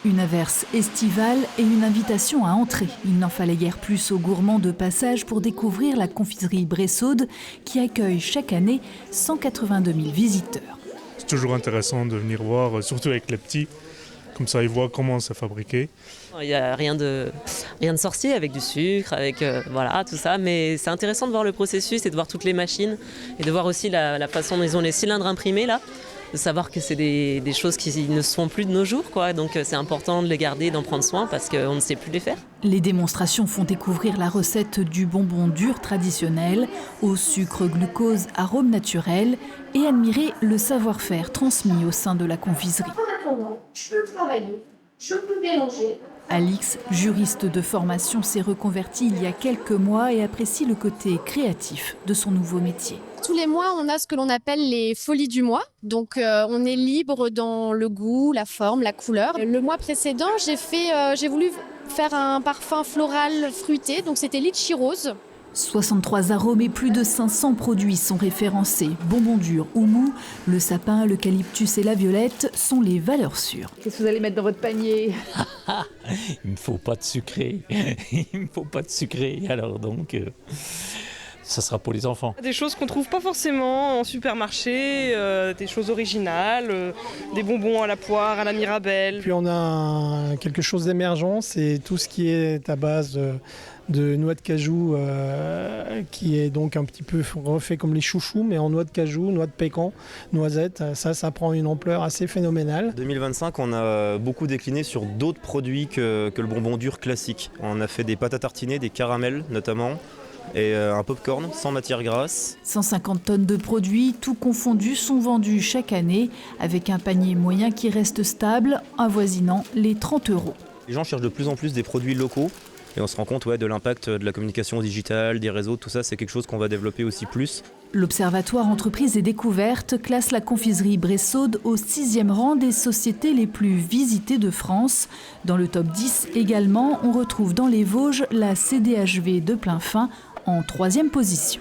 Une averse estivale et une invitation à entrer. Il n'en fallait guère plus aux gourmands de passage pour découvrir la confiserie Bressaude qui accueille chaque année 182 000 visiteurs. C'est toujours intéressant de venir voir, surtout avec les petits, comme ça ils voient comment c'est fabriqué. Il n'y a rien de sorcier avec du sucre, avec voilà, tout ça, mais c'est intéressant de voir le processus et de voir toutes les machines et de voir aussi la façon dont ils ont les cylindres imprimés là. De savoir que c'est des choses qui ne se font plus de nos jours, quoi. Donc c'est important de les garder, d'en prendre soin parce qu'on ne sait plus les faire. Les démonstrations font découvrir la recette du bonbon dur traditionnel, au sucre, glucose, arôme naturel et admirer le savoir-faire transmis au sein de la confiserie. Je peux travailler, je peux mélanger. Alix, juriste de formation, s'est reconvertie il y a quelques mois et apprécie le côté créatif de son nouveau métier. Tous les mois, on a ce que l'on appelle les folies du mois. Donc, on est libre dans le goût, la forme, la couleur. Le mois précédent, j'ai voulu faire un parfum floral fruité. Donc, c'était litchi rose. 63 arômes et plus de 500 produits sont référencés. Bonbons durs ou mous, le sapin, l'eucalyptus et la violette sont les valeurs sûres. Qu'est-ce que vous allez mettre dans votre panier? Il ne faut pas de sucré. Il ne faut pas de sucré. Alors donc, ça sera pour les enfants. Des choses qu'on ne trouve pas forcément en supermarché, des choses originales, des bonbons à la poire, à la mirabelle. Puis on a quelque chose d'émergent, c'est tout ce qui est à base de noix de cajou, qui est donc un petit peu refait comme les chouchous, mais en noix de cajou, noix de pécan, noisettes. Ça prend une ampleur assez phénoménale. 2025, on a beaucoup décliné sur d'autres produits que le bonbon dur classique. On a fait des pâtes à tartiner, des caramels notamment, et un popcorn sans matière grasse. 150 tonnes de produits, tout confondus, sont vendus chaque année, avec un panier moyen qui reste stable, avoisinant les 30 €. Les gens cherchent de plus en plus des produits locaux. Et on se rend compte de l'impact de la communication digitale, des réseaux, tout ça, c'est quelque chose qu'on va développer aussi plus. L'Observatoire Entreprises et Découvertes classe la confiserie Bressaude au 6e rang des sociétés les plus visitées de France. Dans le top 10 également, on retrouve dans les Vosges la CDHV de Plainfin en 3e position.